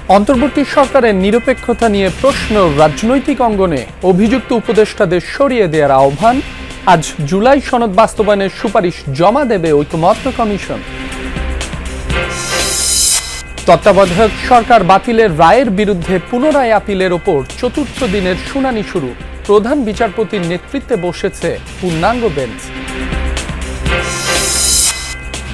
অন্তর্বর্তী সরকারের নিরপেক্ষতা নিয়ে প্রশ্ন রাজনৈতিক অঙ্গনে অভিযুক্ত উপদেষ্টাদের সরিয়ে দেওয়ার আহ্বান। আজ জুলাই সনদ বাস্তবায়নের সুপারিশ জমা দেবে ঐকমত্য কমিশন। তত্ত্বাবধায়ক সরকার বাতিলের রায়ের বিরুদ্ধে পুনরায় আপিলের ওপর চতুর্থ দিনের শুনানি শুরু। প্রধান বিচারপতির নেতৃত্বে বসেছে পূর্ণাঙ্গ বেঞ্চ।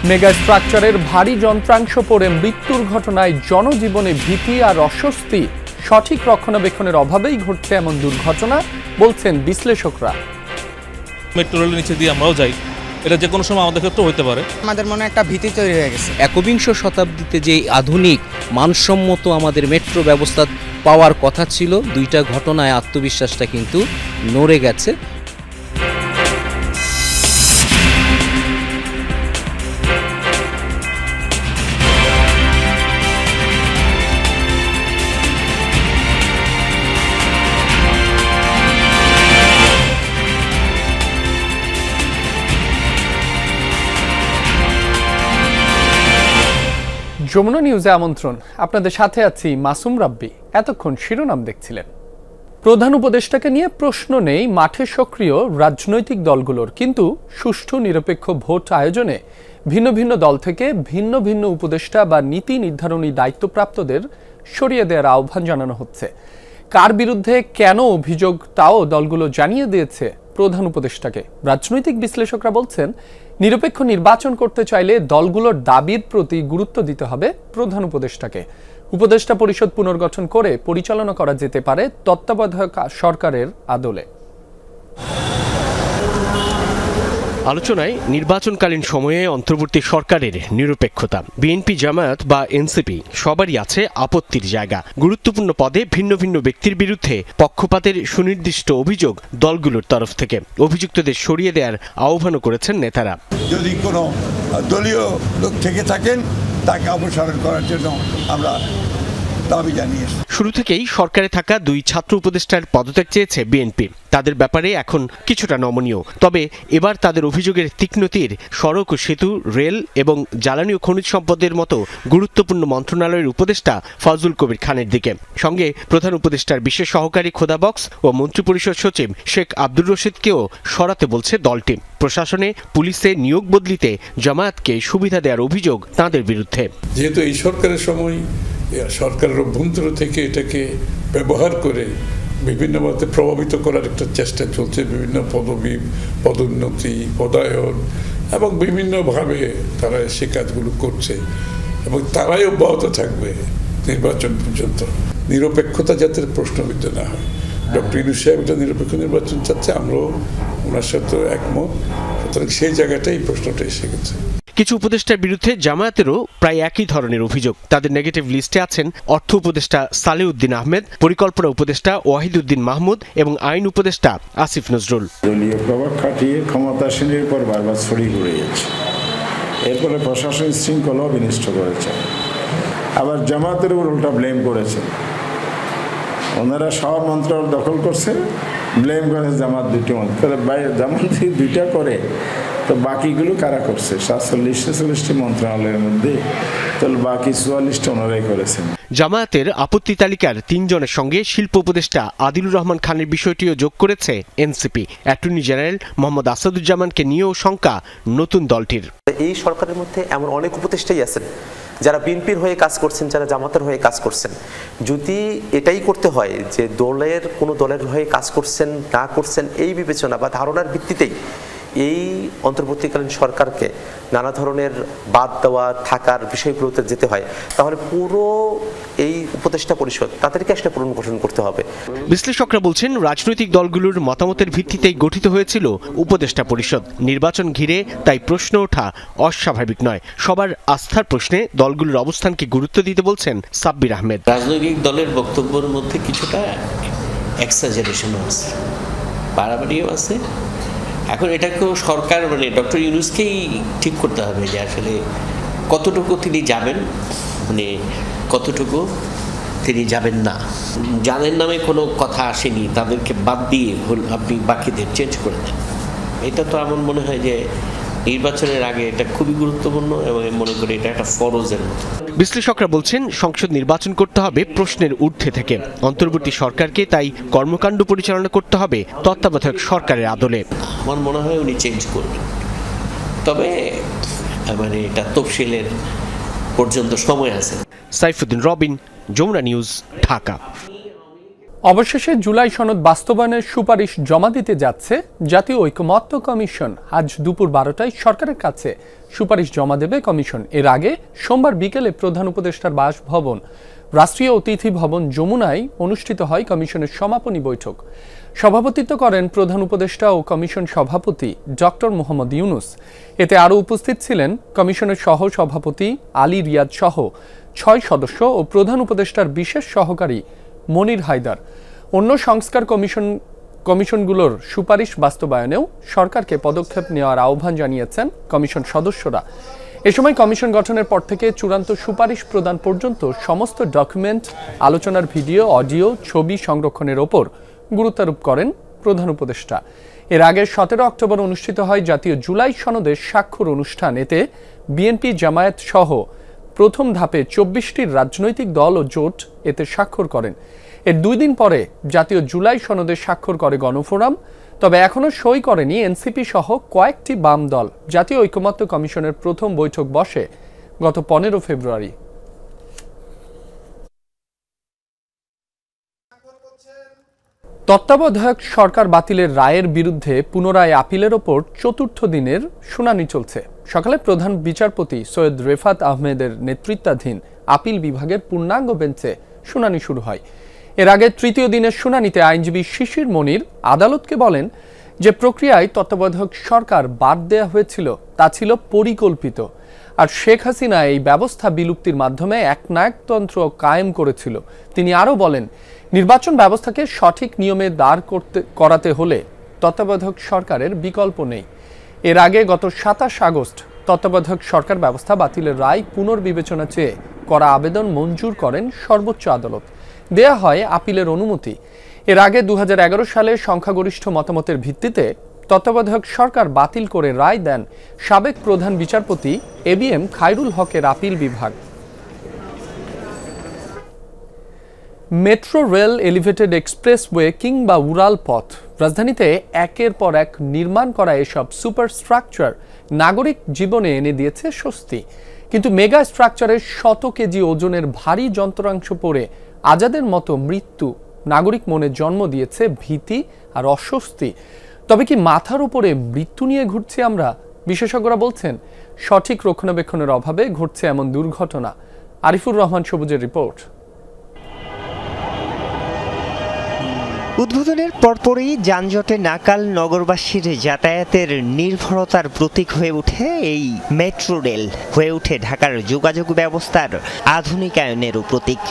মেগা স্ট্রাকচারের ভারী যন্ত্রাংশ পড়ে মৃত্যুর ঘটনায় জনজীবনে ভীতি আর অস্বস্তি। সঠিক রক্ষণাবেক্ষণের অভাবেই ঘটছে এমন দুর্ঘটনা বলছেন বিশ্লেষকরা। মেট্রো রেলের নিচে দিয়ে আমরাও যাই, এটা যে কোনো সময় আমাদের ক্ষেত্রে হতে পারে। আমাদের মনে একটা ভীতি তৈরি হয়ে গেছে। একবিংশ শতাব্দীতে যে আধুনিক মানসম্মত আমাদের মেট্রো ব্যবস্থা পাওয়ার কথা ছিল, দুইটা ঘটনায় আত্মবিশ্বাসটা কিন্তু নড়ে গেছে। যমুনা নিউজে আমন্ত্রণ। আপনাদের সাথে আছি মাসুম রাব্বি। এতক্ষণ শিরোনাম দেখছিলেন। প্রধান উপদেষ্টাকে নিয়ে প্রশ্ন নেই মাঠে সক্রিয় রাজনৈতিক দলগুলোর, কিন্তু সুষ্ঠু নিরপেক্ষ ভোট আয়োজনে ভিন্ন ভিন্ন দল থেকে ভিন্ন ভিন্ন উপদেষ্টা বা নীতি নির্ধারণী দায়িত্বপ্রাপ্তদের সরিয়ে দেওয়ার আহ্বান জানানো হচ্ছে। কার বিরুদ্ধে কেন অভিযোগ তাও দলগুলো জানিয়ে দিয়েছে প্রধান উপদেষ্টাকে। রাজনৈতিক বিশ্লেষকরা বলছেন, নিরপেক্ষ নির্বাচন করতে চাইলে দলগুলোর দাবির প্রতি গুরুত্ব দিতে হবে প্রধান উপদেষ্টাকে। উপদেষ্টা পরিষদ পুনর্গঠন করে পরিচালনা করা যেতে পারে তত্ত্বাবধায়ক সরকারের আদলে। আলোচনায় নির্বাচনকালীন সময়ে অন্তর্বর্তী সরকারের নিরপেক্ষতা। বিএনপি, জামায়াত বা এনসিপি সবারই আছে আপত্তির জায়গা। গুরুত্বপূর্ণ পদে ভিন্ন ভিন্ন ব্যক্তির বিরুদ্ধে পক্ষপাতের সুনির্দিষ্ট অভিযোগ দলগুলোর তরফ থেকে। অভিযুক্তদের সরিয়ে দেওয়ার আহ্বানও করেছেন নেতারা। যদি কোনো দলীয় লোক থেকে থাকেন তাকে অপসারণ করার জন্য আমরা দাবি জানিয়েছি। শুরু থেকেই সরকারে থাকা দুই ছাত্র উপদেষ্টার পদত্যাগ চেয়েছে বিএনপি। তাদের ব্যাপারে এখন কিছুটা নমনীয়, তবে এবার তাদের অভিযোগের তীক্ষ্ণ তীর সড়ক ও সেতু, রেল এবং জ্বালানি ও খনিজ সম্পদের মতো গুরুত্বপূর্ণ মন্ত্রণালয়ের উপদেষ্টা ফজলুল কবির খানের দিকে। সঙ্গে প্রধান উপদেষ্টার বিশেষ সহকারী খোদা বক্স ও মন্ত্রিপরিষদ সচিব শেখ আব্দুর রশিদকেও সরাতে বলছে দলটি। প্রশাসনে, পুলিশে নিয়োগ বদলিতে জামায়াতকে সুবিধা দেওয়ার অভিযোগ তাঁদের বিরুদ্ধে। যেহেতু এই সরকারের সময় সরকারের অভ্যন্তর থেকে এটাকে ব্যবহার করে বিভিন্নভাবে প্রভাবিত করার একটা চেষ্টা চলছে, বিভিন্ন পদবি, পদোন্নতি, পদায়ন এবং বিভিন্নভাবে তারা সে কাজগুলো করছে এবং তারাই অব্যাহত থাকবে নির্বাচন পর্যন্ত। নিরপেক্ষতা যাতে প্রশ্নবিদ্ধ না হয়। ডক্টর ইউনূস সাহেব একটা নিরপেক্ষ নির্বাচন চাচ্ছে, আমরাও ওনার সাথে একমত। সুতরাং সেই জায়গাটাই প্রশ্নটা এসে গেছে। কিছু উপদেষ্টার বিরুদ্ধে জামায়াতেরও প্রায় একই ধরনের অভিযোগ। তাদের নেগেটিভ লিস্টে আছেন অর্থ উপদেষ্টা সালেউদ্দিন আহমেদ, পরিকল্পনা উপদেষ্টা ওয়াহিদুদ্দিন মাহমুদ এবং আইন উপদেষ্টা আসিফ নজরুল। দলীয় প্রভাব খাটিয়ে ক্ষমতাসীনের উপর বারবার ছড়িয়ে ঘুরে যাচ্ছে, এরপরে প্রশাসনিক শৃঙ্খলাও বিনষ্ট করেছে। আবার জামায়াতের উপর উল্টা ব্লেম করেছে। ওনারা সব মন্ত্রণালয় দখল করছে, ব্লেম করেছে জামাত দুটি মন্ত্রণালয়। জামাত দুইটা করে তো বাকিগুলো কারা করছে? 47-46টি মন্ত্রণালয়ের মধ্যে তো বাকি 44টা ওনারাই করেছেন। জামায়াতের আপত্তি তালিকার 3 জনের সঙ্গে শিল্প উপদেষ্টা আদিলুর রহমান খানের বিষয়টিও যোগ করেছে এনসিপি। অ্যাটর্নি জেনারেল মোহাম্মদ আসাদুজ্জামানকে নিয়েও শঙ্কা নতুন দলটির। এই সরকারের মধ্যে এমন অনেক উপদেষ্টাই আছেন যারা বিএনপির হয়ে কাজ করছেন, যারা জামাতের হয়ে কাজ করছেন। যদি এটাই করতে হয় যে কোনো দলের হয়ে কাজ করছেন না করছেন এই বিবেচনা বা ধারণার ভিত্তিতেই এই অন্তর্বর্তীকালীন সরকারকে নানা ধরনের বাদ দেওয়া থাকার বিষয়গুলোতে যেতে হয়, তাহলে পুরো এই উপদেষ্টা পরিষদ তাদেরকে আসলে পুনর্গঠন করতে হবে। বিশ্লেষকরা বলছেন, রাজনৈতিক দলগুলোর মতামতের ভিত্তিতেই গঠিত হয়েছিল উপদেষ্টা পরিষদ। নির্বাচন ঘিরে তাই প্রশ্ন ওঠা অস্বাভাবিক নয়। সবার আস্থার প্রশ্নে দলগুলোর অবস্থানকে গুরুত্ব দিতে বলছেন সাব্বির আহমেদ। রাজনৈতিক দলের বক্তব্যের মধ্যে কিছুটা এক্সাজারেশনও আছে, বাড়াবাড়িও আছে। এখন এটাকেও সরকার ডক্টর ইউনূসকেই ঠিক করতে হবে যে আসলে কতটুকু তিনি যাবেন, কতটুকু তিনি যাবেন না। যাদের নামে কোনো কথা আসেনি তাদেরকে বাদ দিয়ে আপনি বাকিদের চেঞ্জ করে দেন। এটা তো আমার মনে হয় যে নির্বাচনের আগে এটা খুবই গুরুত্বপূর্ণ এবং মনে করি এটা একটা ফরজের মতো। বিশ্লেষকরা বলছেন সংসদ নির্বাচন করতে হবে প্রশ্নের ঊর্ধ্বে থেকে। অন্তর্বর্তী সরকারকে তাই কর্মকাণ্ড পরিচালনা করতে হবে তত্ত্বাবধায়ক সরকারের আদলে। আমার মনে হয় উনি চেঞ্জ করবেন, তবে মানে এটা তফসিলের পর্যন্ত সময় আছে। সাইফুদ্দিন রবিন, যমুনা নিউজ, ঢাকা। অবশেষে জুলাই সনদ বাস্তবায়নের সুপারিশ জমা দিতে যাচ্ছে জাতীয় ঐকমত্য কমিশন। আজ দুপুর 12টায় সরকারের কাছে সুপারিশ জমা দেবে কমিশন। এর আগে সোমবার বিকেলে প্রধান উপদেষ্টার বাসভবন রাষ্ট্রীয় অতিথি ভবন যমুনায় অনুষ্ঠিত হয় কমিশনের সমাপনী বৈঠক। সভাপতিত্ব করেন প্রধান উপদেষ্টা ও কমিশন সভাপতি ডক্টর মোহাম্মদ ইউনুস। এতে আরও উপস্থিত ছিলেন কমিশনের সহ সভাপতি আলী রিয়াদ সহ 6 সদস্য ও প্রধান উপদেষ্টার বিশেষ সহকারী মনির হায়দার। অন্য সংস্কার কমিশনগুলোর সুপারিশ বাস্তবায়নেও সরকারকে পদক্ষেপ নেওয়ার আহ্বান জানিয়েছেন কমিশন সদস্যরা। এ সময় কমিশন গঠনের পর থেকে চূড়ান্ত সুপারিশ প্রদান পর্যন্ত সমস্ত ডকুমেন্ট, আলোচনার ভিডিও, অডিও, ছবি সংরক্ষণের ওপর গুরুত্বারোপ করেন প্রধান উপদেষ্টা। এর আগে 17 অক্টোবর অনুষ্ঠিত হয় জাতীয় জুলাই সনদের স্বাক্ষর অনুষ্ঠান। এতে বিএনপি, জামায়াত সহ প্রথম ধাপে 24টির রাজনৈতিক দল ও জোট এতে স্বাক্ষর করেন। এর 2 দিন পরে জাতীয় জুলাই সনদে স্বাক্ষর করে গণফোরাম। তবে এখনও সই করেনি এনসিপি সহ কয়েকটি বাম দল। জাতীয় ঐকমত্য কমিশনের প্রথম বৈঠক বসে গত 15 ফেব্রুয়ারি। তত্ত্বাবধায়ক সরকার বাতিলের রায়ের বিরুদ্ধে পুনরায় আপিলের ওপর চতুর্থ দিনের শুনানি চলছে। সকালে প্রধান বিচারপতি সৈয়দ রেফাত আহমেদের নেতৃত্বাধীন আপিল বিভাগের পূর্ণাঙ্গ বেঞ্চে শুনানি শুরু হয়। এর আগে তৃতীয় দিনের শুনানিতে আইনজীবী শিশির মনির আদালতকে বলেন যে প্রক্রিয়ায় তত্ত্বাবধায়ক সরকার বাদ দেওয়া হয়েছিল তা ছিল পরিকল্পিত, আর শেখ হাসিনা এই ব্যবস্থা বিলুপ্তির মাধ্যমে একনায়কতন্ত্র কায়েম করেছিল। তিনি আরও বলেন, নির্বাচন ব্যবস্থাকে সঠিক নিয়মে দাঁড় করাতে হলে তত্ত্বাবধায়ক সরকারের বিকল্প নেই। এর আগে গত 27 আগস্ট তত্ত্বাবধায়ক সরকার ব্যবস্থা বাতিলের রায় পুনর্বিবেচনা চেয়ে করা আবেদন মঞ্জুর করেন সর্বোচ্চ আদালত। দেয়া হয় আপিলের অনুমতি। এর আগে 2011 সালে সংখ্যাগরিষ্ঠ মতামতের ভিত্তিতে তত্ত্বাবধায়ক সরকার বাতিল করে রায় দেন সাবেক প্রধান বিচারপতি এবিএম খায়রুল হকের আপিল বিভাগ। মেট্রো রেল, এলিভেটেড এক্সপ্রেসওয়ে কিংবা উড়াল পথ, রাজধানীতে একের পর এক নির্মাণ করা এসব সুপার স্ট্রাকচার নাগরিক জীবনে এনে দিয়েছে স্বস্তি। কিন্তু মেগা স্ট্রাকচারের 100 কেজি ওজনের ভারী যন্ত্রাংশ পড়ে আজাদের মতো মৃত্যু নাগরিক মনে জন্ম দিয়েছে ভীতি আর অস্বস্তি। তবে কি মাথার উপরে মৃত্যু নিয়ে ঘুরছি আমরা? বিশেষজ্ঞরা বলছেন সঠিক রক্ষণাবেক্ষণের অভাবে ঘটছে এমন দুর্ঘটনা। আরিফুর রহমান সবুজের রিপোর্ট। উদ্বোধনের পরপরই যানজটে নাকাল নগরবাসীর যাতায়াতের নির্ভরতার প্রতীক হয়ে ওঠে এই মেট্রো রেল, হয়ে ওঠে ঢাকার যোগাযোগ ব্যবস্থার আধুনিকায়নেরও প্রতীক।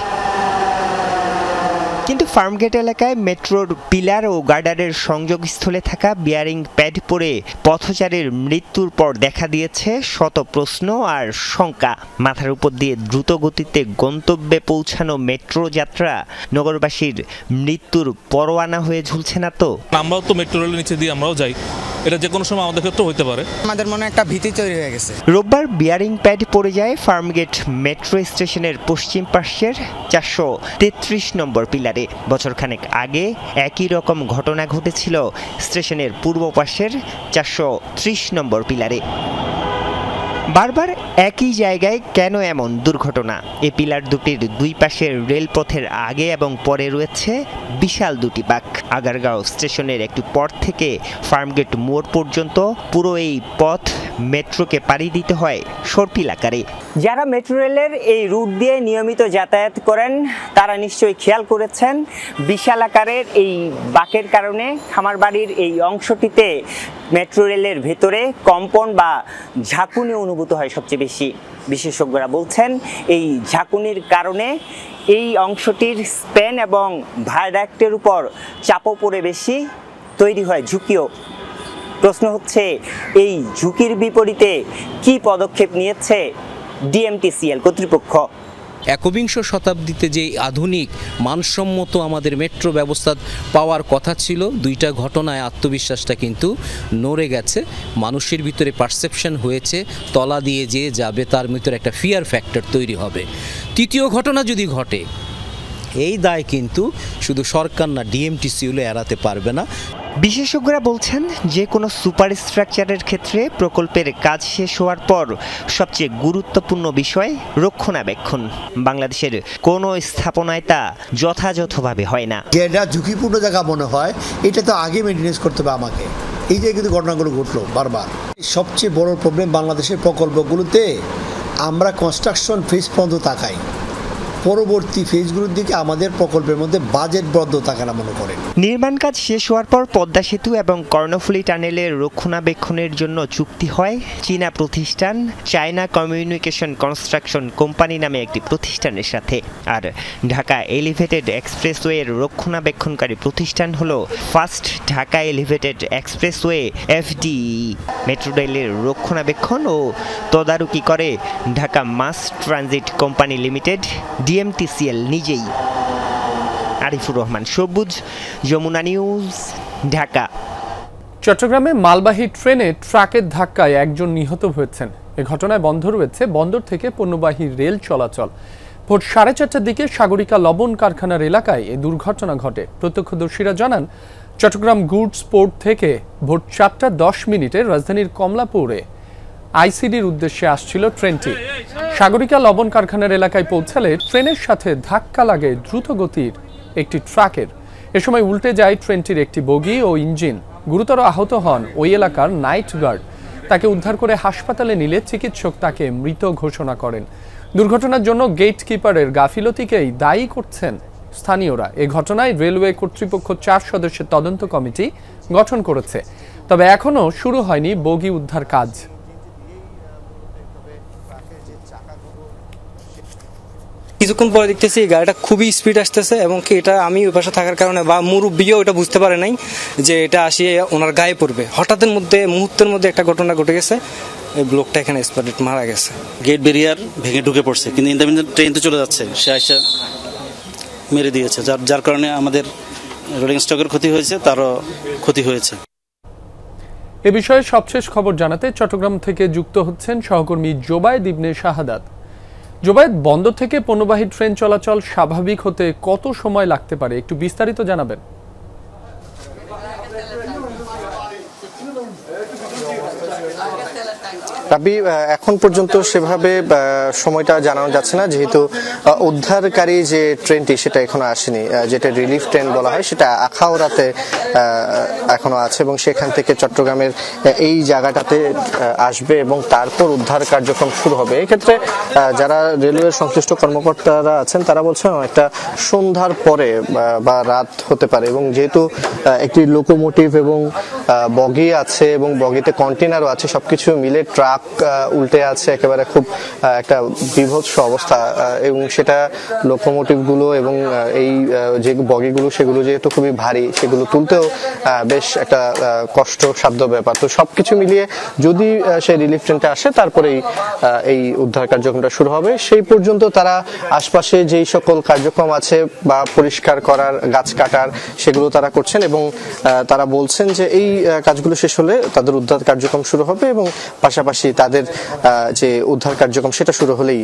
কিন্তু ফার্মগেট এলাকায় মেট্রোর পিলার ও গার্ডারের সংযোগস্থলে থাকা বিয়ারিং প্যাড পড়ে পথচারীর মৃত্যুর পর দেখা দিয়েছে শত প্রশ্ন আর শঙ্কা। মাথার উপর দিয়ে দ্রুত গতিতে গন্তব্যে পৌঁছানো মেট্রো যাত্রা নগরবাসীর মৃত্যুর পরোয়ানা হয়ে ঝুলছে না তো? আমরাও তো মেট্রো রেলের নিচে দিয়ে আমরাও যাই, এটা যে কোনো সময় আমাদের ক্ষেত্রে হতে পারে। আমাদের মনে একটা ভীতি তৈরি হয়ে গেছে। রোববার বিয়ারিং প্যাড পড়ে যায় ফার্মগেট মেট্রো স্টেশনের পশ্চিম পাশের 433 নম্বর পিলারে। বছরখানেক আগে একই রকম ঘটনা ঘটেছিল স্টেশনের পূর্ব পাশের 430 নম্বর পিলারে। বারবার একই জায়গায় কেন এমন দুর্ঘটনা? এই পিলার দুটির দুই পাশের রেলপথের আগে এবং পরে রয়েছে বিশাল দুটি বাঁক। আগারগাঁও স্টেশনের একটু পর থেকে ফার্মগেট মোড় পর্যন্ত পুরো এই পথ মেট্রোকে পাড়ি দিতে হয় সর্পিল আকারে। যারা মেট্রো রেলের এই রুট দিয়ে নিয়মিত যাতায়াত করেন তারা নিশ্চয়ই খেয়াল করেছেন বিশাল আকারের এই বাঁকের কারণে খামারবাড়ির এই অংশটিতে মেট্রো রেলের ভেতরে কম্পন বা ঝাঁকুনি অনুভূত হয় সবচেয়ে বেশি। বিশেষজ্ঞরা বলছেন এই ঝাঁকুনির কারণে এই অংশটির স্প্যান এবং ভায়াডাক্টের উপর চাপও পড়ে বেশি, তৈরি হয় ঝুঁকিও। প্রশ্ন হচ্ছে এই ঝুঁকির বিপরীতে কি পদক্ষেপ নিয়েছে ডিএমটিসিএল কর্তৃপক্ষ? একবিংশ শতাব্দীতে যে আধুনিক মানসম্মত আমাদের মেট্রো ব্যবস্থা পাওয়ার কথা ছিল, দুইটা ঘটনায় আত্মবিশ্বাসটা কিন্তু নড়ে গেছে। মানুষের ভিতরে পারসেপশন হয়েছে তলা দিয়ে যে যাবে তার ভিতরে একটা ফিয়ার ফ্যাক্টর তৈরি হবে। তৃতীয় ঘটনা যদি ঘটে, এই দায় কিন্তু শুধু সরকার না, ডিএমটিসিও এড়াতে পারবে না। বিশেষজ্ঞরা বলছেন যে কোনো সুপার স্ট্রাকচারের ক্ষেত্রে প্রকল্পের কাজ শেষ হওয়ার পর সবচেয়ে গুরুত্বপূর্ণ বিষয় রক্ষণাবেক্ষণ। বাংলাদেশের কোনো স্থাপনায় তা যথাযথভাবে হয় না। যেটা ঝুঁকিপূর্ণ জায়গা মনে হয় এটা তো আগে মেনটেনেন্স করতে হবে আমাকে। এই যে কিন্তু ঘটনাগুলো ঘটলো বারবার। সবচেয়ে বড় প্রবলেম বাংলাদেশের প্রকল্পগুলোতে আমরা কনস্ট্রাকশন ফেজ পর্যন্ত তাকাই, পরবর্তী ফেজগুলোর দিকে আমাদের প্রকল্পের মধ্যে বাজেট বরাদ্দ থাকে না মনে করেন। নির্মাণ কাজ শেষ হওয়ার পর পদ্মা সেতু এবং কর্ণফুলী টানেলের রক্ষণাবেক্ষণের জন্য চুক্তি হয় চীনা প্রতিষ্ঠান চায়না কমিউনিকেশন কনস্ট্রাকশন কোম্পানি নামে একটি প্রতিষ্ঠানের সাথে। আর ঢাকা এলিভেটেড এক্সপ্রেসওয়ের রক্ষণাবেক্ষণকারী প্রতিষ্ঠান হলো first Dhaka elevated expressway FDE. Metro রেলের রক্ষণাবেক্ষণ ও তদারকি করে Dhaka mass transit company limited, DMTCL নিজেই। আরিফুর রহমান সবুজ, যমুনা নিউজ, ঢাকা। চট্টগ্রামে মালবাহী ট্রেনে ট্রাকের ধাক্কায় একজন নিহত হয়েছেন। এ ঘটনায় বন্ধ রয়েছে বন্দর থেকে পণ্যবাহী রেল চলাচল। ভোর 4:30টার দিকে সাগরিকা লবণ কারখানার এলাকায় এই দুর্ঘটনা ঘটে। প্রত্যক্ষদর্শীরা জানান, চট্টগ্রাম গুডস পোর্ট থেকে ভোর 4:10 রাজধানীর কমলাপুরে আইসিডির উদ্দেশ্যে আসছিল ট্রেনটি। সাগরিকা লবণ কারখানার এলাকায় পৌঁছালে ট্রেনের সাথে ধাক্কা লাগে দ্রুত গতির একটি ট্রাকের। এ সময় উল্টে যায় ট্রেনটির একটি বগি ও ইঞ্জিন। গুরুতর আহত হন ওই এলাকার নাইট গার্ড। তাকে উদ্ধার করে হাসপাতালে নিলে চিকিৎসক তাকে মৃত ঘোষণা করেন। দুর্ঘটনার জন্য গেট কিপারের গাফিলতিকেই দায়ী করছেন স্থানীয়রা। এ ঘটনায় রেলওয়ে কর্তৃপক্ষ 4 সদস্যের তদন্ত কমিটি গঠন করেছে, তবে এখনও শুরু হয়নি বগি উদ্ধার কাজ। কিছুক্ষণ পরে দেখতেছি গাড়িটা খুবই স্পিড আসতেছে এবং কি এটা আমি ওই পাশে থাকার কারণে বা মুরব্বিও এটা বুঝতে পারে নাই যে এটা আসিয়ে ওনার গায়ে পড়বে। হঠাৎের মধ্যে মুহূর্তের মধ্যে একটা ঘটনা ঘটে গেছে, এই লোকটা এখানে স্পটে মারা গেছে। গেট ব্যারিয়ার ভেঙে ঢুকে পড়ছে, কিন্তু ইন্টারমিডিয়েট ট্রেন তো চলে যাচ্ছে, সে আইসা মেরে দিয়েছে, যার কারণে আমাদের রোলিং স্টকের ক্ষতি হয়েছে, তারও ক্ষতি হয়েছে। এ বিষয়ে সবশেষ খবর জানাতে চট্টগ্রাম থেকে যুক্ত হচ্ছেন সহকর্মী জোবায়েদ ইবনে শাহাদাত। জোবায়েদ, বন্দর থেকে পণ্যবাহী ট্রেন চলাচল স্বাভাবিক হতে কত সময় লাগতে পারে, একটু বিস্তারিত জানাবেন। রাবি, এখন পর্যন্ত সেভাবে সময়টা জানানো যাচ্ছে না, যেহেতু উদ্ধারকারী যে ট্রেনটি সেটা এখনো আসেনি, যেটা রিলিফ ট্রেন বলা হয়, সেটা আখাউড়াতে এখনো আছে এবং সেখান থেকে চট্টগ্রামের এই জায়গাটাতে আসবে এবং তারপর উদ্ধার কার্যক্রম শুরু হবে। এক্ষেত্রে যারা রেলওয়ের সংশ্লিষ্ট কর্মকর্তারা আছেন তারা বলছেন অনেকটা সন্ধ্যার পরে বা রাত হতে পারে, এবং যেহেতু একটি লোকোমোটিভ এবং বগি আছে এবং বগিতে কন্টেনারও আছে, সবকিছু মিলে ট্রাক উল্টে আছে, একেবারে খুব একটা বিভৎস অবস্থা। এবং সেটা লোকোমোটিভ গুলো এবং এই যে বগিগুলো সেগুলো যেহেতু খুবই ভারী, সেগুলো তুলতেও বেশ একটা কষ্টসাধ্য ব্যাপার। তো সবকিছু মিলিয়ে যদি সেই রিলিফ ট্রেনটা আসে তারপরেই এই উদ্ধার কার্যক্রমটা শুরু হবে। সেই পর্যন্ত তারা আশপাশে যেই সকল কার্যক্রম আছে বা পরিষ্কার করার, গাছ কাটার, সেগুলো তারা করছেন এবং তারা বলছেন যে এই কাজগুলো শেষ হলে তাদের উদ্ধার কার্যক্রম শুরু হবে এবং পাশাপাশি তাদের যে উদ্ধার কার্যক্রম সেটা শুরু হলেই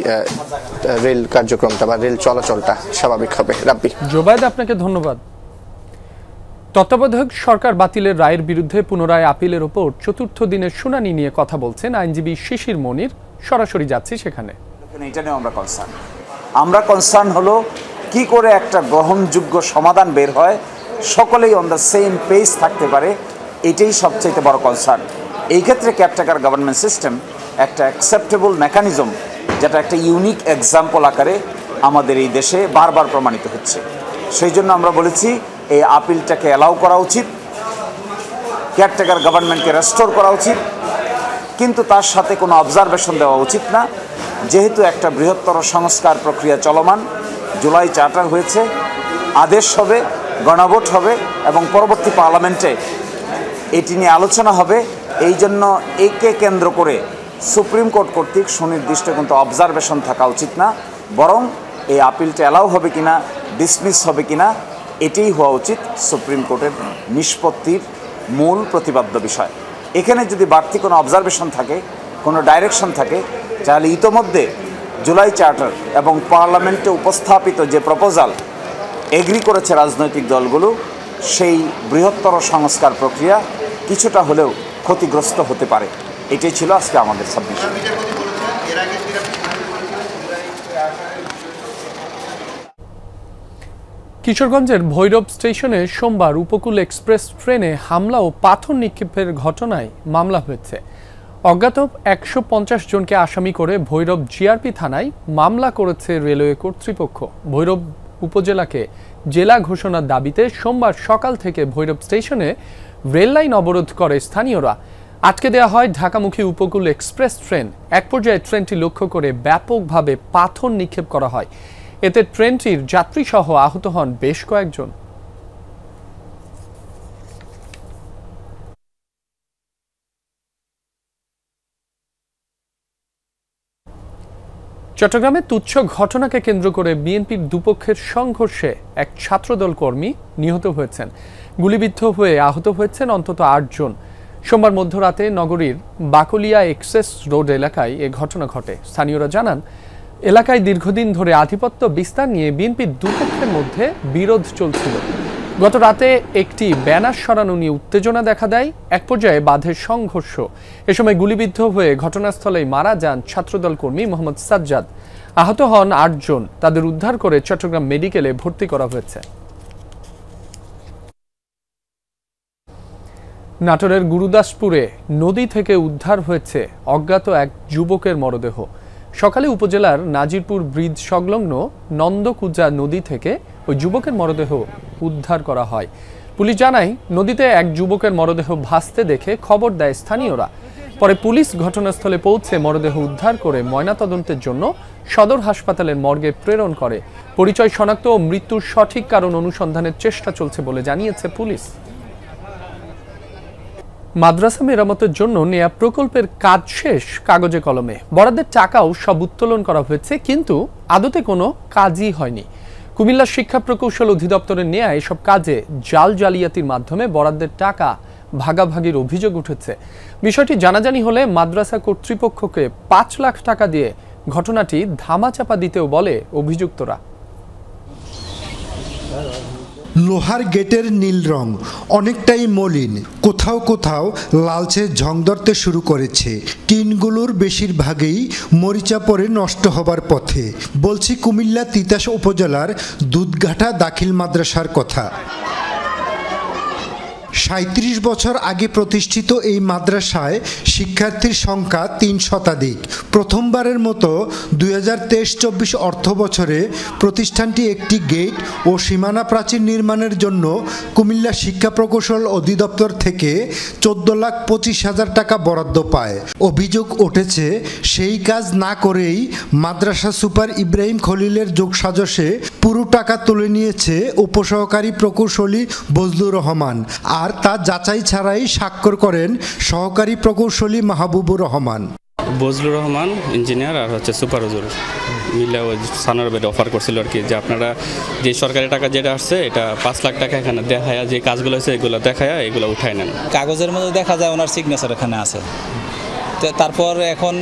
রেল কার্যক্রমটা বা রেল চলাচলটা স্বাভাবিক হবে। রাব্বি। জোবায়েদ, আপনাকে ধন্যবাদ। তত্ত্বাবধায়ক সরকার বাতিলের রায়ের বিরুদ্ধে পুনরায় আপিলের ওপর 4র্থ দিনের শুনানি নিয়ে কথা বলছেন আইনজীবী শিশির মনির। সরাসরি যাচ্ছি সেখানে। এটা নিয়ে আমরা কনসার্ন হলো কি করে একটা গ্রহণযোগ্য সমাধান বের হয়, সকলেই অন দ্য সেম পেজ থাকতে পারে, এটাই সবচেয়ে বড় কনসার্ন। এই ক্ষেত্রে কেয়ারটেকার গভর্নমেন্ট সিস্টেম একটা অ্যাকসেপ্টেবল মেকানিজম, যেটা একটা ইউনিক এক্সাম্পল আকারে আমাদের এই দেশে বারবার প্রমাণিত হচ্ছে। সেই জন্য আমরা বলেছি এই আপিলটাকে অ্যালাউ করা উচিত, কেয়ারটেকার গভর্নমেন্টকে রেস্টোর করা উচিত, কিন্তু তার সাথে কোনো অবজারভেশন দেওয়া উচিত না। যেহেতু একটা বৃহত্তর সংস্কার প্রক্রিয়া চলমান, জুলাই চার্টার হয়েছে, আদেশ হবে, গণভোট হবে এবং পরবর্তী পার্লামেন্টে এটি নিয়ে আলোচনা হবে। এই জন্য একে কেন্দ্র করে সুপ্রিম কোর্ট কর্তৃক সুনির্দিষ্ট কিন্তু অবজারভেশন থাকা উচিত না, বরং এই আপিলটা অ্যালাউ হবে কিনা, ডিসমিস হবে কিনা, এটাই হওয়া উচিত সুপ্রিম কোর্টের নিষ্পত্তির মূল প্রতিপাদ্য বিষয়। এখানে যদি বাড়তি কোনো অবজারভেশন থাকে, কোনো ডাইরেকশন থাকে, তাহলে ইতোমধ্যে জুলাই চার্টার এবং পার্লামেন্টে উপস্থাপিত যে প্রপোজাল এগ্রি করেছে রাজনৈতিক দলগুলো, সেই বৃহত্তর সংস্কার প্রক্রিয়া কিছুটা হলেও ক্ষতিগ্রস্ত হতে পারে। এটাই ছিল আজকে আমাদের সাবমিশন। কিশোরগঞ্জের ভৈরব স্টেশনে সোমবার উপকূল এক্সপ্রেস ট্রেনে হামলা ও পাথর নিক্ষেপের ঘটনায় মামলা হয়েছে। অজ্ঞাত ১৫০ জনকে আসামি করে ভৈরব জিআরপি থানায় মামলা করেছে রেলওয়ে কর্তৃপক্ষ। ভৈরব উপজেলাকে জেলা ঘোষণার দাবিতে সোমবার সকাল থেকে ভৈরব স্টেশনে রেল লাইন অবরোধ করে স্থানীয়রা। আটকে দেওয়া হয় ঢাকামুখী উপকূল এক্সপ্রেস ট্রেন। এক পর্যায়ে ট্রেনটি লক্ষ্য করে ব্যাপকভাবে পাথর নিক্ষেপ করা হয়। এতে ট্রেনটির যাত্রীসহ আহত হন বেশ কয়েকজন। চট্টগ্রামে তুচ্ছ ঘটনাকে কেন্দ্র করে বিএনপির দুপক্ষের সংঘর্ষে এক ছাত্রদল কর্মী নিহত হয়েছেন। গুলিবিদ্ধ হয়ে আহত হয়েছেন অন্তত ৮ জন। সোমবার মধ্যরাতে নগরীর বাকলিয়া এক্সেস রোড এলাকায় এ ঘটনা ঘটে। স্থানীয়রা জানান, এলাকায় দীর্ঘদিন ধরে আধিপত্য বিস্তার নিয়ে বিএনপির দুপক্ষের মধ্যে বিরোধ চলছিল। গত রাতে একটি ব্যানার সরানো নিয়ে উত্তেজনা দেখা দেয়। এক পর্যায়ে বাধে সংঘর্ষ। এ সময় গুলিবিদ্ধ হয়ে ঘটনাস্থলেই মারা যান ছাত্রদল কর্মী মোহাম্মদ সাজ্জাদ। আহত হন ৮ জন। তাদের উদ্ধার করে চট্টগ্রাম মেডিকেলে ভর্তি করা হয়েছে। নাটোরের গুরুদাসপুরে নদী থেকে উদ্ধার হয়েছে অজ্ঞাত এক যুবকের মরদেহ। সকালে উপজেলার নাজিরপুর ব্রিজ সংলগ্ন নন্দকুজা নদী থেকে ওই যুবকের মরদেহ উদ্ধার করা হয়। পুলিশ জানায়, নদীতে এক যুবকের মরদেহ ভাসতে দেখে খবর দেয় স্থানীয়রা। পরে পুলিশ ঘটনাস্থলে পৌঁছে মরদেহ উদ্ধার করে ময়নাতদন্তের জন্য সদর হাসপাতালের মর্গে প্রেরণ করে। পরিচয় শনাক্ত ও মৃত্যুর সঠিক কারণ অনুসন্ধানের চেষ্টা চলছে বলে জানিয়েছে পুলিশ। মাদ্রাসা মেরামতের জন্য নেয়া প্রকল্পের কাজ শেষ কাগজে কলমে। বরাদ্দের টাকাও সব উত্তোলন করা হয়েছে, কিন্তু আদতে কোনো কাজই হয়নি। কুমিল্লা শিক্ষা প্রকৌশল অধিদপ্তরের নেয়া এসব কাজে জাল জালিয়াতির মাধ্যমে বরাদ্দের টাকা ভাগাভাগির অভিযোগ উঠেছে। বিষয়টি জানাজানি হলে মাদ্রাসা কর্তৃপক্ষকে ৫ লাখ টাকা দিয়ে ঘটনাটি ধামাচাপা দিতেও বলে অভিযুক্তরা। লোহার গেটের নীল রং অনেকটাই মলিন, কোথাও কোথাও লালচে ঝং ধরতে শুরু করেছে। টিনগুলোর বেশিরভাগই মরিচা পড়ে নষ্ট হবার পথে। বলছি কুমিল্লা তিতাস উপজেলার দুধঘাটা দাখিল মাদ্রাসার কথা। ৩৭ বছর আগে প্রতিষ্ঠিত এই মাদ্রাসায় শিক্ষার্থীর সংখ্যা ৩ শতাধিক। প্রথমবারের মতো ২০২৩-২৪ অর্থ বছরে প্রতিষ্ঠানটি একটি গেট ও সীমানা প্রাচীর নির্মাণের জন্য কুমিল্লা শিক্ষা প্রকৌশল অধিদপ্তর থেকে ১৪,২৫,০০০ টাকা বরাদ্দ পায়। অভিযোগ উঠেছে, সেই কাজ না করেই মাদ্রাসা সুপার ইব্রাহিম খলিলের যোগসাজশে পুরো টাকা তুলে নিয়েছে উপসহকারী প্রকৌশলী বজলুর রহমান। আর তা যাচাই ছাড়াই স্বাক্ষর করেন সহকারী প্রকৌশলী মাহবুবুর রহমান। বজলুর রহমান ইঞ্জিনিয়ার আর সুপারভাইজার মিলে সানার বেড অফার করছিল আর কি, যে আপনারা যে সরকারি টাকা যেটা আসছে এটা ৫ লাখ টাকা এখানে দেখায়, যে কাজগুলো আছে এগুলো দেখায়, এগুলো উঠায় নেন। কাগজের মধ্যে দেখা যায় ওনার সিগনেচার এখানে আছে। তারপর এখন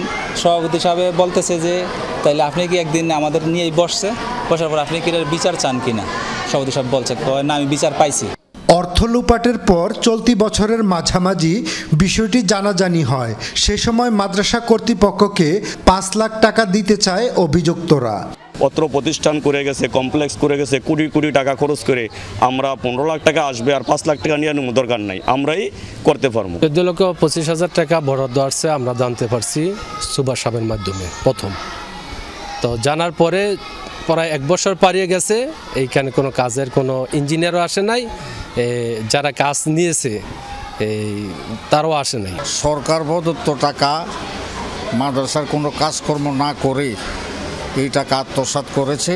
সভাপতি সাহেব বলতেছে যে তাইলে আপনি কি একদিন আমাদের নিয়েই বসার পর আপনি কি বিচার চান কিনা। সভাপতি সাহেব বলছে, না আমি বিচার পাইছি। অর্থ লুপাটের পর চলতি বছরের মাঝামাঝি বিষয়টি জানাজানি হয়। সে সময় মাদ্রাসা কর্তৃপক্ষকে ৫ লাখ টাকা দিতে চায় অভিযুক্তরা। অত্র প্রতিষ্ঠান করে গেছে, কমপ্লেক্স করে গেছে, কোটি কোটি টাকা খরচ করে। আমরা ১৫ লাখ টাকা আসবে আর ৫ লাখ টাকা নিয়ে দরকার নাই, আমরাই করতে পারবো। ১৪,২৫,০০০ টাকা বরাদ্দ আসছে, আমরা জানতে পারছি সুভাষ সাহেবের মাধ্যমে প্রথম। তো জানার পরে প্রায় ১ বছর পারিয়ে গেছে, এইখানে কোনো কাজের কোনো ইঞ্জিনিয়ারও আসে নাই, যারা কাজ নিয়েছে তারাও আসে নাই। সরকার প্রদত্ত টাকা মাদ্রাসার কোনো কাজকর্ম না করে এই টাকা আত্মসাৎ করেছে,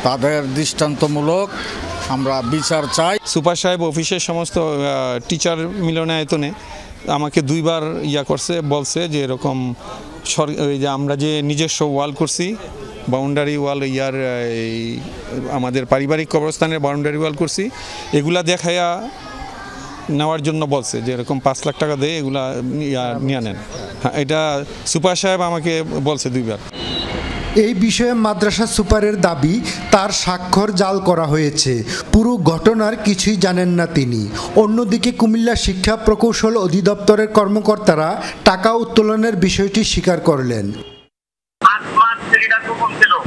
তাদের দৃষ্টান্তমূলক আমরা বিচার চাই। সুপার সাহেব অফিসের সমস্ত টিচার মিলনায়তনে আমাকে 2 বার করছে, বলছে যে এরকম ওই যে আমরা যে নিজস্ব ওয়াল করছি বাউন্ডারি ওয়াল আমাদের পারিবারিক কবরস্থানের বাউন্ডারি ওয়াল করছি, এগুলা দেখাইয়া নেওয়ার জন্য বলছে যে এরকম 5 লাখ টাকা দিয়ে এগুলা নিয়ে নেন। হ্যাঁ, এটা সুপার সাহেব আমাকে বলছে 2 বার। এই বিষয়ে মাদ্রাসা সুপারের দাবি তার স্বাক্ষর জাল করা হয়েছে, পুরো ঘটনার কিছুই জানেন না তিনি। অন্যদিকে কুমিল্লা শিক্ষা প্রকৌশল অধিদপ্তরের কর্মকর্তারা টাকা উত্তোলনের বিষয়টি স্বীকার করলেন।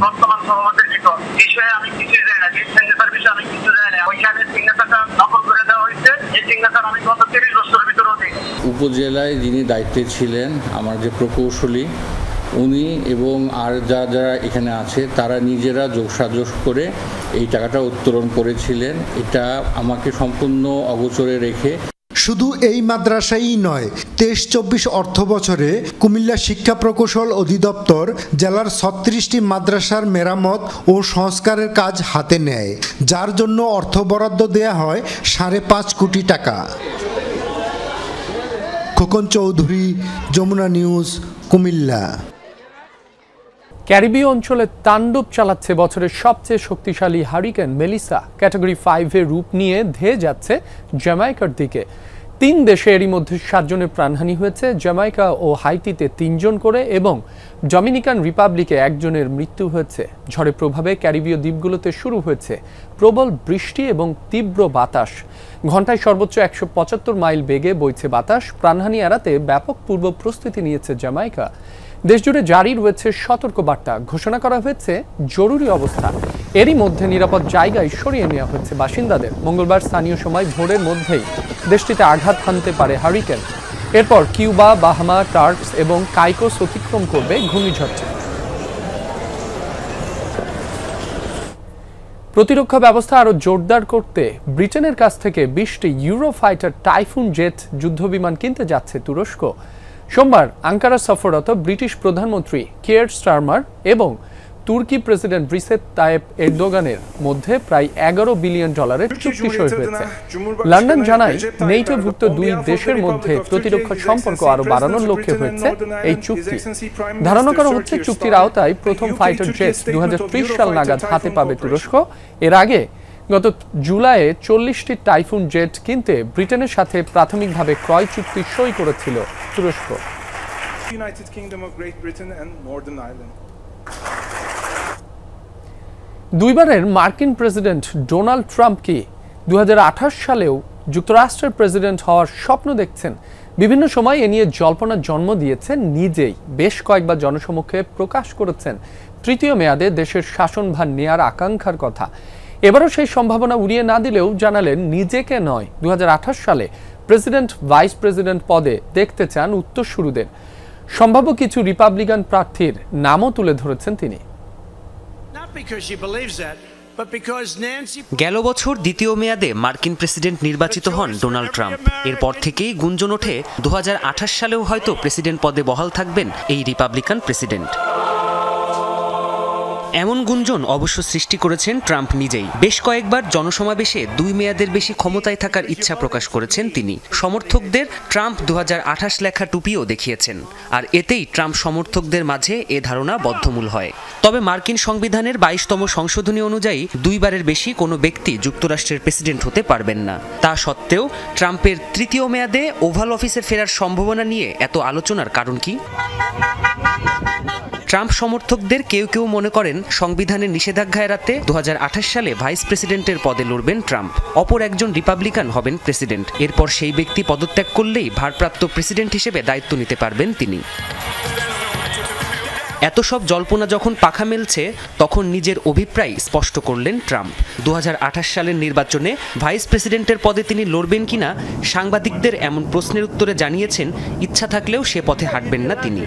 বর্তমান সভাপতির নিকট বিষয়ে আমি কিছুই জানি না, সিগনেচার বিষয়ে আমি কিছু জানি না। ওইখানে সিগনেচারটা নকল করে দেওয়া হয়েছে, এই সিগনেচার আমি গত 30 বছরের ভিতরেও দিই। উপজেলায় যিনি দায়িত্বে ছিলেন আমার যে প্রকৌশলী, উনি এবং আর যারা এখানে আছে তারা নিজেরা যোগসাজশ করে এই টাকাটা উত্তোলন করেছিলেন। এটা আমাকে সম্পূর্ণ অগোচরে রেখে শুধু এই মাদ্রাসাই নয়, 23-24 অর্থ বছরে কুমিল্লা শিক্ষা প্রকৌশল অধিদপ্তর জেলার 36টি মাদ্রাসার মেরামত ও সংস্কারের কাজ হাতে নেয়, যার জন্য অর্থ বরাদ্দ দেয়া হয় 5.5 কোটি টাকা। খোকন চৌধুরী, যমুনা নিউজ, কুমিল্লা। ক্যারিবীয় অঞ্চলে তাণ্ডব চালাচ্ছে বছরের সবচেয়ে শক্তিশালী হারিকেন মেলিসা। ক্যাটাগরি 5-এর রূপ নিয়ে ধেয়ে যাচ্ছে জ্যামাইকার দিকে। 3 দেশে এরই মধ্যে 7 জনের প্রাণহানি হয়েছে। জ্যামাইকা ও হাইতিতে 3 জন করে এবং ডমিনিকান রিপাবলিকে 1 জনের মৃত্যু হয়েছে। ঝড়ের প্রভাবে ক্যারিবীয় দ্বীপগুলোতে শুরু হয়েছে প্রবল বৃষ্টি এবং তীব্র বাতাস। ঘন্টায় সর্বোচ্চ 175 মাইল বেগে বইছে বাতাস। প্রাণহানি এড়াতে ব্যাপক পূর্ব প্রস্তুতি নিয়েছে জ্যামাইকা। দেশজুড়ে জারি রয়েছে সতর্কবার্তা, ঘোষণা করা হয়েছে জরুরি অবস্থা। এরই মধ্যে নিরাপদ জায়গায় সরিয়ে নেওয়া হচ্ছে বাসিন্দাদের। মঙ্গলবার স্থানীয় সময় ভোরের মধ্যেই দেশটিতে আঘাত হানতে পারে হারিকেন। এরপর কিউবা, বাহামা, টার্কস এবং কাইকোস অতিক্রম করবে ঘূর্ণিঝড়টি। প্রতিরক্ষা ব্যবস্থা আরও জোরদার করতে ব্রিটেনের কাছ থেকে 20টি ইউরোফাইটার টাইফুন জেট যুদ্ধবিমান কিনতে যাচ্ছে তুরস্ক। সোমবার আঙ্কারা সফররত ব্রিটিশ প্রধানমন্ত্রী কিয়ার স্টারমার এবং তুর্কি প্রেসিডেন্ট রিসেপ তাইয়েপ এরদোগানের মধ্যে প্রায় $11 বিলিয়ন চুক্তি সই হয়েছে। লন্ডন জানায় নেটোভুক্ত 2 দেশের মধ্যে প্রতিরক্ষা সম্পর্ক আরও বাড়ানোর লক্ষ্যে হয়েছে এই চুক্তি। ধারণা করা হচ্ছে চুক্তির আওতায় প্রথম ফাইটার জেট 2030 সাল নাগাদ হাতে পাবে তুরস্ক। এর আগে গত জুলাইয়ে 40টি টাইফুন জেট কিনতে ব্রিটেনের সাথে প্রাথমিকভাবে ক্রয় চুক্তি সই করেছিল তুরস্ক। দুইবারের মার্কিন প্রেসিডেন্ট ডোনাল্ড ট্রাম্প কি 2028 সালেও যুক্তরাষ্ট্রের প্রেসিডেন্ট হওয়ার স্বপ্ন দেখছেন? বিভিন্ন সময় এ নিয়ে জল্পনার জন্ম দিয়েছেন নিজেই। বেশ কয়েকবার জনসমক্ষে প্রকাশ করেছেন তৃতীয় মেয়াদে দেশের শাসনভার নেয়ার আকাঙ্ক্ষার কথা। এবারও সেই সম্ভাবনা উড়িয়ে না দিলেও জানালেন নিজেকে নয়, 2028 সালে প্রেসিডেন্ট ভাইস প্রেসিডেন্ট পদে দেখতে চান উত্তরসূরিদের। সম্ভাব্য কিছু রিপাবলিকান প্রার্থীর নামও তুলে ধরেছেন তিনি। গেল বছর দ্বিতীয় মেয়াদে মার্কিন প্রেসিডেন্ট নির্বাচিত হন ডোনাল্ড ট্রাম্প। এরপর থেকেই গুঞ্জন ওঠে 2028 সালেও হয়তো প্রেসিডেন্ট পদে বহাল থাকবেন এই রিপাবলিকান প্রেসিডেন্ট। এমন গুঞ্জন অবশ্য সৃষ্টি করেছেন ট্রাম্প নিজেই। বেশ কয়েকবার জনসমাবেশে 2 মেয়াদের বেশি ক্ষমতায় থাকার ইচ্ছা প্রকাশ করেছেন তিনি। সমর্থকদের ট্রাম্প 2028 লেখা টুপিও দেখিয়েছেন। আর এতেই ট্রাম্প সমর্থকদের মাঝে এ ধারণা বদ্ধমূল হয়। তবে মার্কিন সংবিধানের 22তম সংশোধনী অনুযায়ী 2 বারের বেশি কোনো ব্যক্তি যুক্তরাষ্ট্রের প্রেসিডেন্ট হতে পারবেন না। তা সত্ত্বেও ট্রাম্পের তৃতীয় মেয়াদে ওভাল অফিসে ফেরার সম্ভাবনা নিয়ে এত আলোচনার কারণ কি? ট্রাম্প সমর্থকদের কেউ কেউ মনে করেন সংবিধানের নিষেধাজ্ঞা এড়াতে 2028 সালে ভাইস প্রেসিডেন্টের পদে লড়বেন ট্রাম্প। অপর একজন রিপাবলিকান হবেন প্রেসিডেন্ট। এরপর সেই ব্যক্তি পদত্যাগ করলেই ভারপ্রাপ্ত প্রেসিডেন্ট হিসেবে দায়িত্ব নিতে পারবেন তিনি। এত সব জল্পনা যখন পাখা মেলছে তখন নিজের অভিপ্রায় স্পষ্ট করলেন ট্রাম্প। 2028 সালের নির্বাচনে ভাইস প্রেসিডেন্টের পদে তিনি লড়বেন কিনা সাংবাদিকদের এমন প্রশ্নের উত্তরে জানিয়েছেন ইচ্ছা থাকলেও সে পথে হাঁটবেন না তিনি।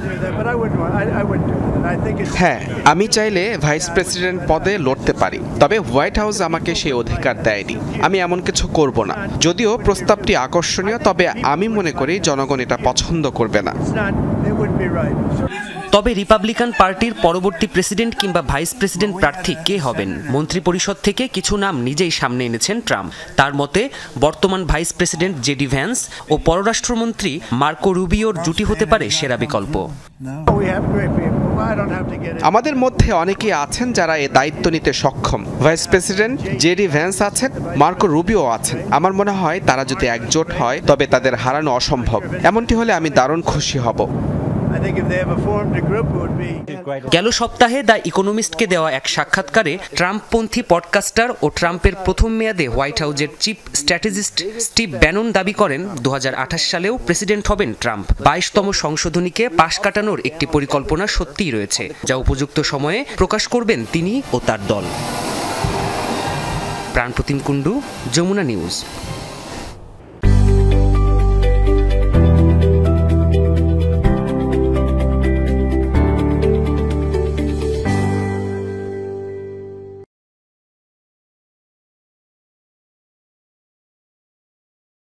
হ্যাঁ, আমি চাইলে ভাইস প্রেসিডেন্ট পদে লড়তে পারি, তবে হোয়াইট হাউস আমাকে সেই অধিকার দেয়নি। আমি এমন কিছু করব না। যদিও প্রস্তাবটি আকর্ষণীয়, তবে আমি মনে করি জনগণ এটা পছন্দ করবে না। তবে রিপাবলিকান পার্টির পরবর্তী প্রেসিডেন্ট কিংবা ভাইস প্রেসিডেন্ট প্রার্থী কে হবেন? মন্ত্রিপরিষদ থেকে কিছু নাম নিজেই সামনে এনেছেন ট্রাম্প। তার মতে বর্তমান ভাইস প্রেসিডেন্ট জেডি ভ্যান্স ও পররাষ্ট্রমন্ত্রী মার্কো রুবিওর জুটি হতে পারে সেরা বিকল্প। আমাদের মধ্যে অনেকেই আছেন যারা এ দায়িত্ব নিতে সক্ষম। ভাইস প্রেসিডেন্ট জেডি ভ্যান্স আছেন, মার্কো রুবিও আছেন। আমার মনে হয় তারা যদি একজোট হয় তবে তাদের হারানো অসম্ভব। এমনটি হলে আমি দারুণ খুশি হব। গেল সপ্তাহে দ্য ইকোনমিস্টকে দেওয়া এক সাক্ষাৎকারে ট্রাম্পপন্থী পডকাস্টার ও ট্রাম্পের প্রথম মেয়াদে হোয়াইট হাউসের চিফ স্ট্র্যাটেজিস্ট স্টিভ ব্যানন দাবি করেন 2028 সালেও প্রেসিডেন্ট হবেন ট্রাম্প। 22তম সংশোধনীকে পাশ কাটানোর একটি পরিকল্পনা সত্যিই রয়েছে, যা উপযুক্ত সময়ে প্রকাশ করবেন তিনি ও তার দল। প্রাণপ্রতিম কুণ্ডু, যমুনা নিউজ।